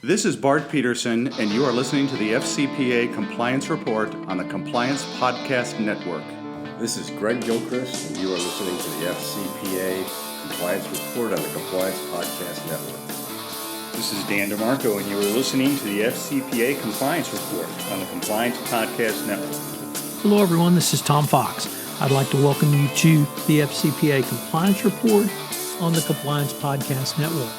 This is Bart Peterson, and you are listening to the FCPA Compliance Report on the Compliance Podcast Network. This is Greg Gilchrist, and you are listening to the FCPA Compliance Report on the Compliance Podcast Network. This is Dan DeMarco, and you are listening to the FCPA Compliance Report on the Compliance Podcast Network. Hello, everyone. This is Tom Fox. I'd like to welcome you to the FCPA Compliance Report on the Compliance Podcast Network.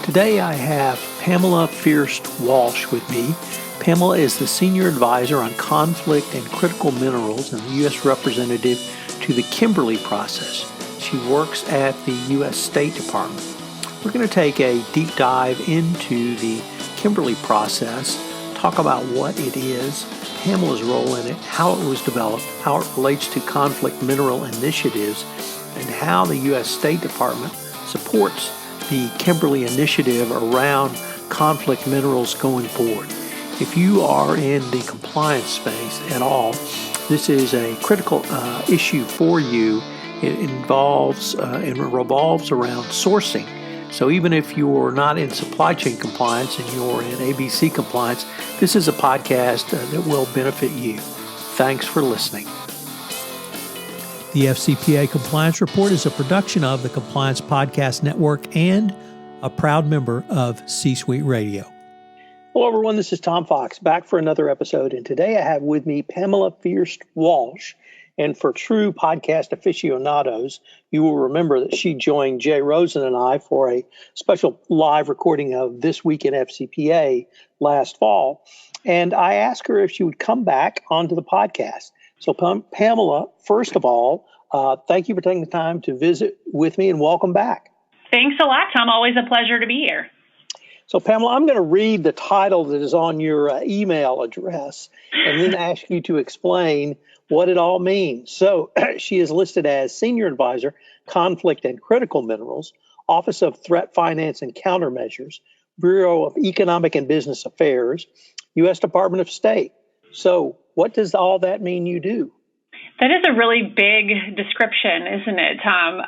Today, I have Pamela Fierst-Walsh with me. Pamela is the Senior Advisor on Conflict and Critical Minerals and the U.S. Representative to the Kimberley Process. She works at the U.S. State Department. We're going to take a deep dive into the Kimberley Process, talk about what it is, Pamela's role in it, how it was developed, how it relates to conflict mineral initiatives, and how the U.S. State Department supports the Kimberley initiative around conflict minerals going forward. If you are in the compliance space at all, this is a critical issue for you. It involves and revolves around sourcing. So even if you're not in supply chain compliance and you're in ABC compliance, this is a podcast that will benefit you. Thanks for listening. The FCPA Compliance Report is a production of the Compliance Podcast Network and a proud member of C-Suite Radio. Hello, everyone. This is Tom Fox, back for another episode. And today I have with me Pamela Fierst-Walsh. And for true podcast aficionados, you will remember that she joined Jay Rosen and I for a special live recording of This Week in FCPA last fall. And I asked her if she would come back onto the podcast. So Pamela, first of all, thank you for taking the time to visit with me and welcome back. Thanks a lot, Tom. Always a pleasure to be here. So, Pamela, I'm going to read the title that is on your email address and then ask you to explain what it all means. So, she is listed as Senior Advisor, Conflict and Critical Minerals, Office of Threat Finance and Countermeasures, Bureau of Economic and Business Affairs, U.S. Department of State. So, what does all that mean you do? That is a really big description, isn't it, Tom?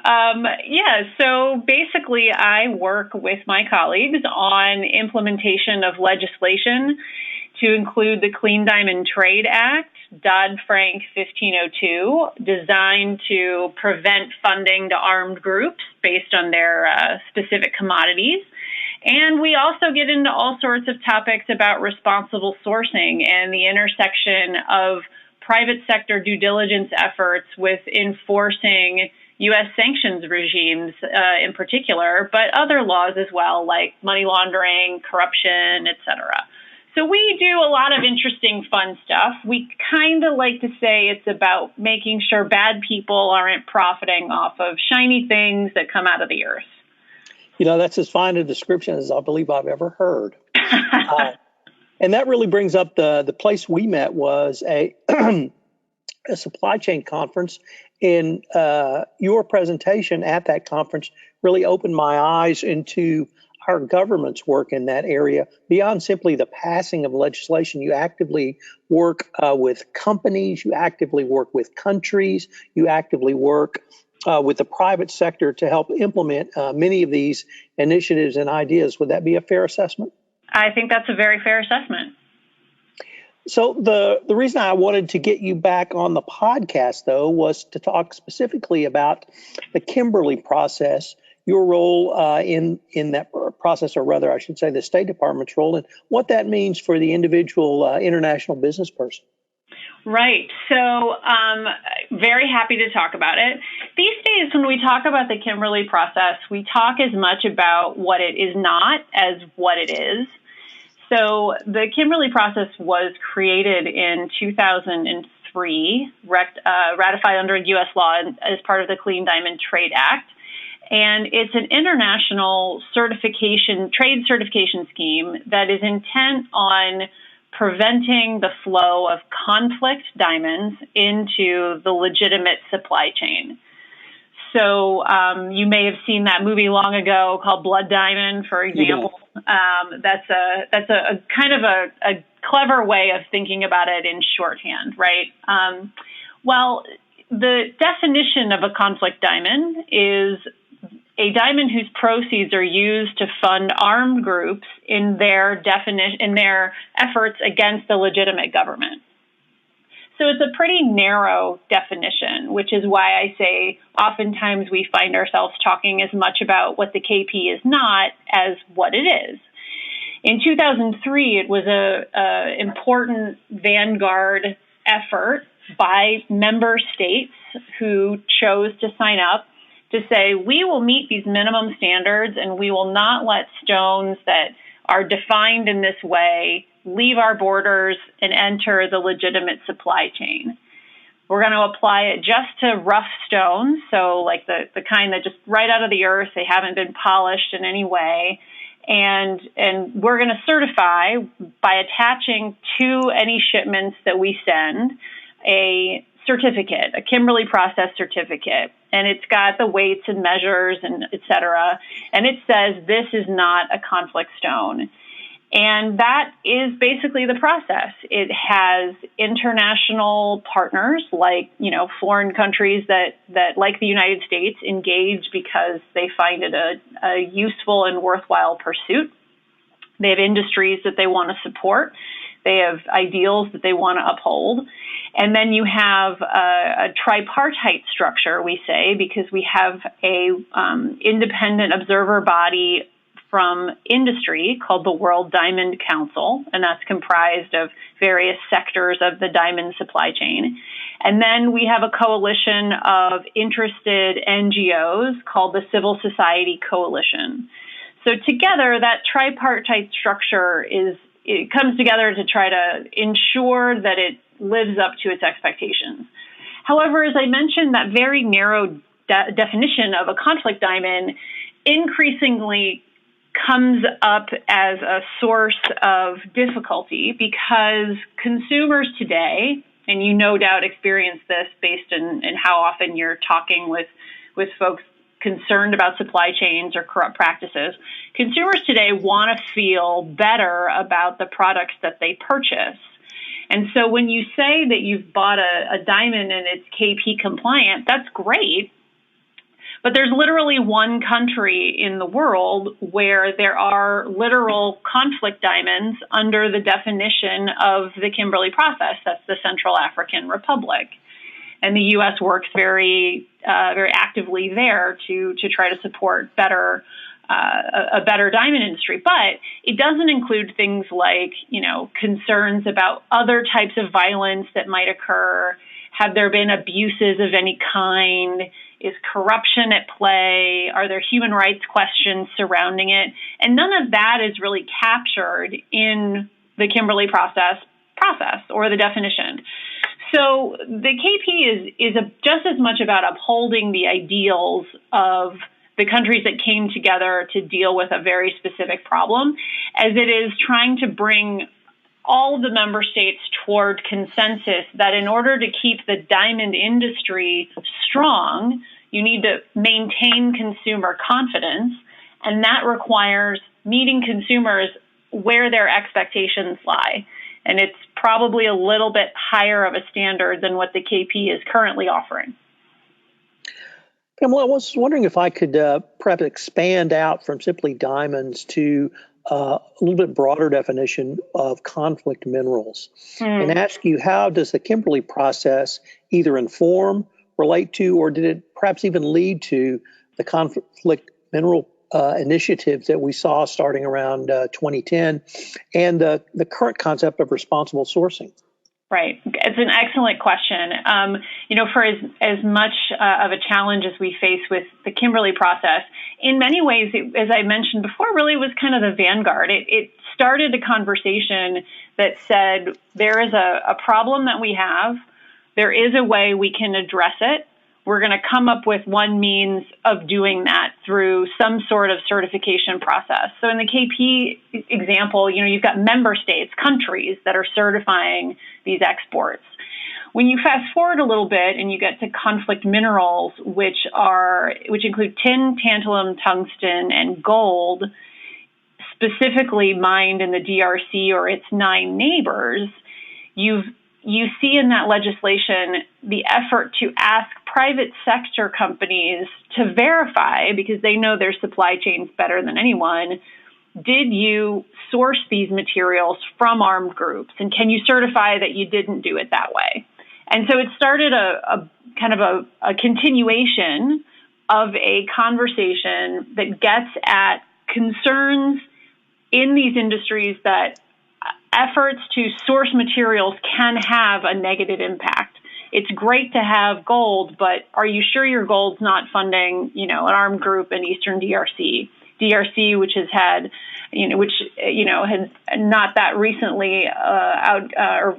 So basically I work with my colleagues on implementation of legislation to include the Clean Diamond Trade Act, Dodd-Frank 1502, designed to prevent funding to armed groups based on their specific commodities. And we also get into all sorts of topics about responsible sourcing and the intersection of private sector due diligence efforts with enforcing U.S. sanctions regimes in particular, but other laws as well, like money laundering, corruption, et cetera. So we do a lot of interesting, fun stuff. We kind of like to say it's about making sure bad people aren't profiting off of shiny things that come out of the earth. You know, that's as fine a description as I believe I've ever heard. And that really brings up the place we met was a supply chain conference. And your presentation at that conference really opened my eyes into our government's work in that area. Beyond simply the passing of legislation, you actively work with companies, you actively work with countries, you actively work with the private sector to help implement many of these initiatives and ideas. Would that be a fair assessment? I think that's a very fair assessment. So the reason I wanted to get you back on the podcast, though, was to talk specifically about the Kimberley process, your role in that process, or rather, I should say, the State Department's role, and what that means for the individual international business person. Right. So very happy to talk about it. These days, when we talk about the Kimberley process, we talk as much about what it is not as what it is. So the Kimberley process was created in 2003, ratified under U.S. law as part of the Clean Diamond Trade Act. And it's an international trade certification scheme that is intent on preventing the flow of conflict diamonds into the legitimate supply chain. So you may have seen that movie long ago called Blood Diamond, for example. That's a kind of a clever way of thinking about it in shorthand, right? Well, the definition of a conflict diamond is a diamond whose proceeds are used to fund armed groups in their efforts against the legitimate government. So it's a pretty narrow definition, which is why I say oftentimes we find ourselves talking as much about what the KP is not as what it is. In 2003, it was an important vanguard effort by member states who chose to sign up to say, we will meet these minimum standards and we will not let stones that are defined in this way leave our borders and enter the legitimate supply chain. We're going to apply it just to rough stones, so like the kind that just right out of the earth, they haven't been polished in any way. And we're going to certify by attaching to any shipments that we send a certificate, a Kimberley Process certificate, and it's got the weights and measures and et cetera, and it says this is not a conflict stone. And that is basically the process. It has international partners like, foreign countries that like the United States engage because they find it a useful and worthwhile pursuit. They have industries that they want to support. They have ideals that they want to uphold. And then you have a tripartite structure, we say, because we have a independent observer body from industry called the World Diamond Council, and that's comprised of various sectors of the diamond supply chain. And then we have a coalition of interested NGOs called the Civil Society Coalition. So together, that tripartite structure it comes together to try to ensure that it lives up to its expectations. However, as I mentioned, that very narrow definition of a conflict diamond increasingly comes up as a source of difficulty because consumers today, and you no doubt experience this based in how often you're talking with folks concerned about supply chains or corrupt practices, consumers today want to feel better about the products that they purchase. And so when you say that you've bought a diamond and it's KP compliant, that's great. But there's literally one country in the world where there are literal conflict diamonds under the definition of the Kimberley Process. That's the Central African Republic. And the U.S. works very actively there to try to support a better diamond industry. But it doesn't include things like, concerns about other types of violence that might occur. Have there been abuses of any kind? Is corruption at play? Are there human rights questions surrounding it? And none of that is really captured in the Kimberley process or the definition. So the KP is just as much about upholding the ideals of the countries that came together to deal with a very specific problem as it is trying to bring all of the member states toward consensus that in order to keep the diamond industry strong, you need to maintain consumer confidence, and that requires meeting consumers where their expectations lie. And it's probably a little bit higher of a standard than what the KP is currently offering. Pamela, I was wondering if I could perhaps expand out from simply diamonds to a little bit broader definition of conflict minerals and ask you, how does the Kimberley process either inform, relate to, or did it perhaps even lead to the conflict mineral initiatives that we saw starting around 2010 and the current concept of responsible sourcing? Right. It's an excellent question. For as much of a challenge as we face with the Kimberley process, in many ways, as I mentioned before, really was kind of the vanguard. It started a conversation that said, there is a problem that we have. There is a way we can address it. We're going to come up with one means of doing that through some sort of certification process. So in the KP example, you've got member states, countries that are certifying these exports. When you fast forward a little bit and you get to conflict minerals, which include tin, tantalum, tungsten, and gold, specifically mined in the DRC or its 9 neighbors, you see in that legislation the effort to ask private sector companies to verify, because they know their supply chains better than anyone, did you source these materials from armed groups? And can you certify that you didn't do it that way? And so it started a kind of a continuation of a conversation that gets at concerns in these industries that efforts to source materials can have a negative impact. It's great to have gold, but are you sure your gold's not funding, an armed group in Eastern DRC, which has had, had not that recently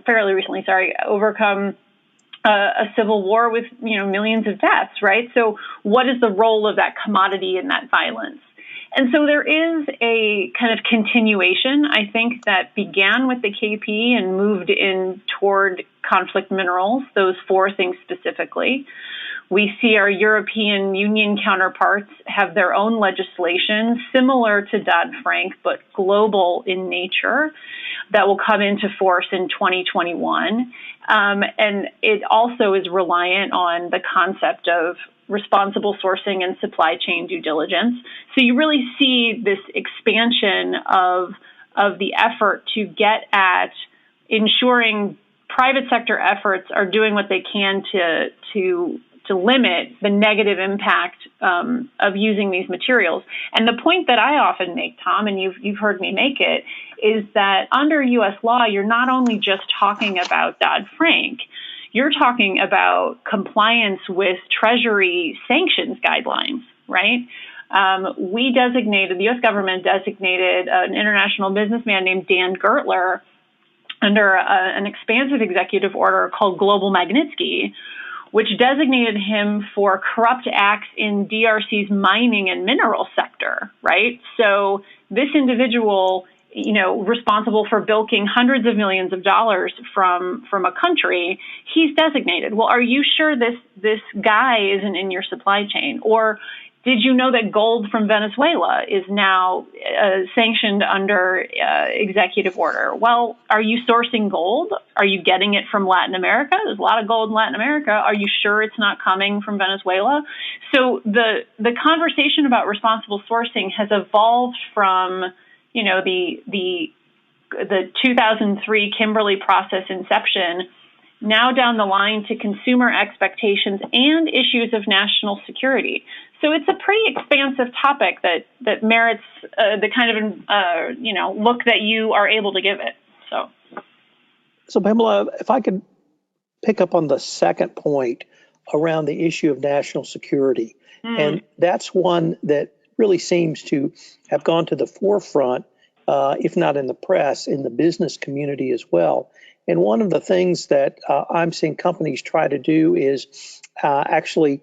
fairly recently, overcome a civil war with, millions of deaths, right? So what is the role of that commodity in that violence? And so there is a kind of continuation, I think, that began with the KP and moved in toward conflict minerals, those four things specifically. We see our European Union counterparts have their own legislation similar to Dodd-Frank, but global in nature, that will come into force in 2021. And it also is reliant on the concept of responsible sourcing and supply chain due diligence. So you really see this expansion of the effort to get at ensuring private sector efforts are doing what they can to limit the negative impact of using these materials. And the point that I often make, Tom, and you've heard me make it, is that under U.S. law, you're not only just talking about Dodd-Frank, you're talking about compliance with Treasury sanctions guidelines, right? The U.S. government designated an international businessman named Dan Gertler under an expansive executive order called Global Magnitsky, which designated him for corrupt acts in DRC's mining and mineral sector, right? So this individual, responsible for bilking hundreds of millions of dollars from a country, he's designated. Well, are you sure this guy isn't in your supply chain? Or did you know that gold from Venezuela is now sanctioned under executive order? Well, are you sourcing gold? Are you getting it from Latin America? There's a lot of gold in Latin America. Are you sure it's not coming from Venezuela? So the conversation about responsible sourcing has evolved from the 2003 Kimberley Process inception, now down the line to consumer expectations and issues of national security. So it's a pretty expansive topic that merits the kind of look that you are able to give it. So Pamela, if I could pick up on the second point around the issue of national security, and that's one that really seems to have gone to the forefront, if not in the press, in the business community as well. And one of the things that I'm seeing companies try to do is actually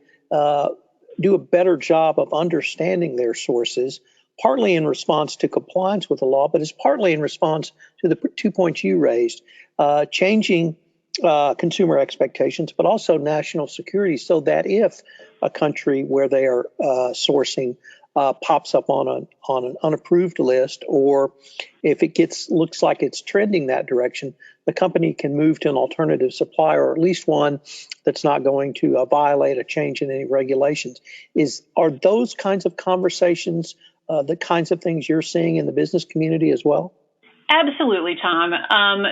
do a better job of understanding their sources, partly in response to compliance with the law, but it's partly in response to the 2 points you raised, changing consumer expectations, but also national security, so that if a country where they are sourcing pops up on an unapproved list, or if it looks like it's trending that direction, the company can move to an alternative supplier, or at least one that's not going to violate a change in any regulations. Are those kinds of conversations the kinds of things you're seeing in the business community as well? Absolutely, Tom.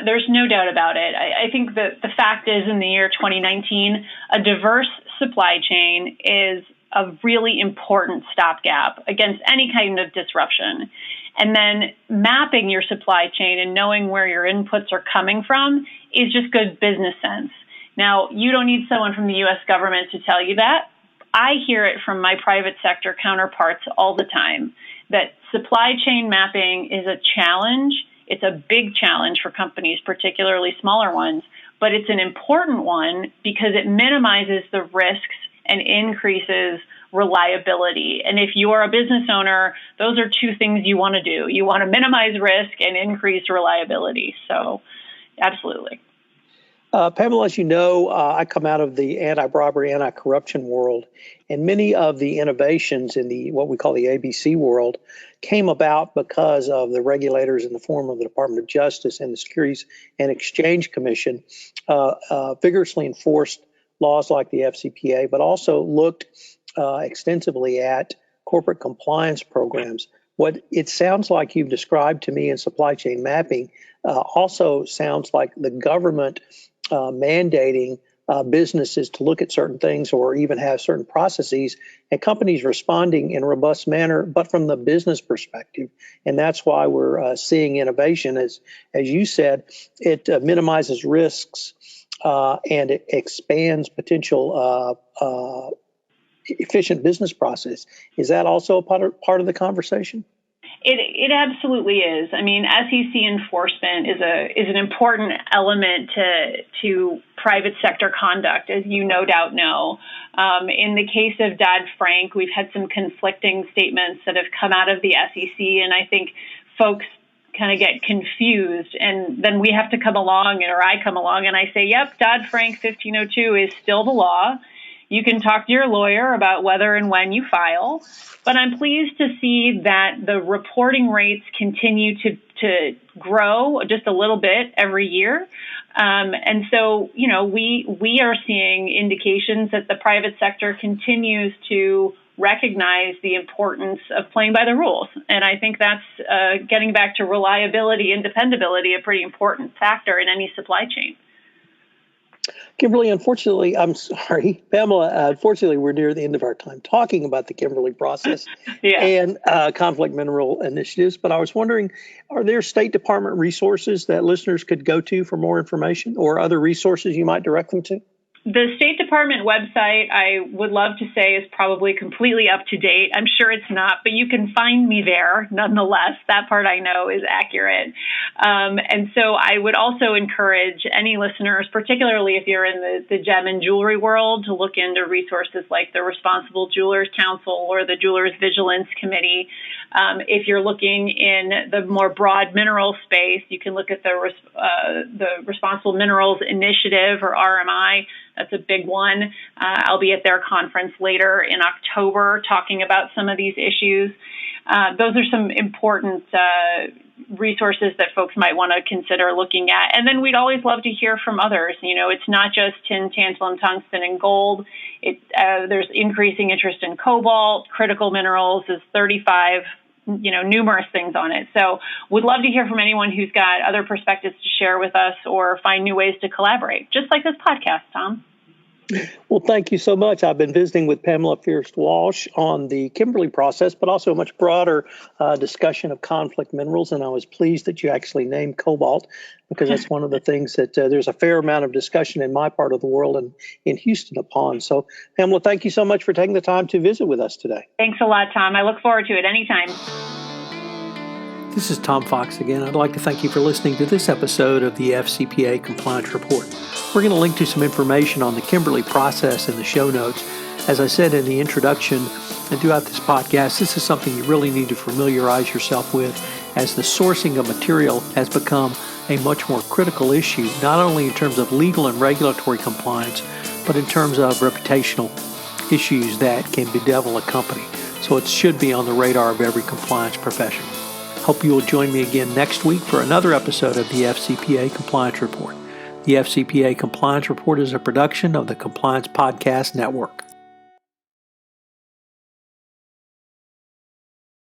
There's no doubt about it. I think that the fact is, in the year 2019, a diverse supply chain is a really important stopgap against any kind of disruption. And then mapping your supply chain and knowing where your inputs are coming from is just good business sense. Now, you don't need someone from the U.S. government to tell you that. I hear it from my private sector counterparts all the time, that supply chain mapping is a challenge. It's a big challenge for companies, particularly smaller ones, but it's an important one because it minimizes the risks and increases reliability. And if you're a business owner, those are two things you want to do. You want to minimize risk and increase reliability. So, absolutely. Pamela, as you know, I come out of the anti-bribery, anti-corruption world, and many of the innovations in what we call the ABC world came about because of the regulators in the form of the Department of Justice and the Securities and Exchange Commission vigorously enforced laws like the FCPA, but also looked extensively at corporate compliance programs. What it sounds like you've described to me in supply chain mapping also sounds like the government mandating businesses to look at certain things or even have certain processes, and companies responding in a robust manner, but from the business perspective. And that's why we're seeing innovation. As you said, it minimizes risks and it expands potential efficient business process. Is that also a part of the conversation? It absolutely is. I mean, SEC enforcement is an important element to private sector conduct, as you no doubt know. In the case of Dodd-Frank, we've had some conflicting statements that have come out of the SEC, and I think folks kind of get confused, and then we have to come along, or I come along, and I say, yep, Dodd-Frank 1502 is still the law. You can talk to your lawyer about whether and when you file, but I'm pleased to see that the reporting rates continue to grow just a little bit every year. And so, we are seeing indications that the private sector continues to recognize the importance of playing by the rules. And I think that's getting back to reliability and dependability, a pretty important factor in any supply chain. Kimberly, unfortunately, Pamela, unfortunately, we're near the end of our time talking about the Kimberley process and conflict mineral initiatives. But I was wondering, are there State Department resources that listeners could go to for more information, or other resources you might direct them to? The State Department website, I would love to say, is probably completely up to date. I'm sure it's not, but you can find me there nonetheless. That part I know is accurate. And so I would also encourage any listeners, particularly if you're in the gem and jewelry world, to look into resources like the Responsible Jewelers Council or the Jewelers Vigilance Committee. If you're looking in the more broad mineral space, you can look at the Responsible Minerals Initiative, or RMI. That's a big one. I'll be at their conference later in October talking about some of these issues. Those are some important resources that folks might want to consider looking at. And then we'd always love to hear from others. It's not just tin, tantalum, tungsten, and gold. There's increasing interest in cobalt, critical minerals. There's 35 numerous things on it. So would love to hear from anyone who's got other perspectives to share with us or find new ways to collaborate, just like this podcast, Tom. Well, thank you so much. I've been visiting with Pamela Fierst-Walsh on the Kimberley process, but also a much broader discussion of conflict minerals. And I was pleased that you actually named cobalt, because that's one of the things that there's a fair amount of discussion in my part of the world and in Houston upon. So, Pamela, thank you so much for taking the time to visit with us today. Thanks a lot, Tom. I look forward to it anytime. This is Tom Fox again. I'd like to thank you for listening to this episode of the FCPA Compliance Report. We're going to link to some information on the Kimberley process in the show notes. As I said in the introduction and throughout this podcast, this is something you really need to familiarize yourself with, as the sourcing of material has become a much more critical issue, not only in terms of legal and regulatory compliance, but in terms of reputational issues that can bedevil a company. So it should be on the radar of every compliance professional. Hope you will join me again next week for another episode of the FCPA Compliance Report. The FCPA Compliance Report is a production of the Compliance Podcast Network.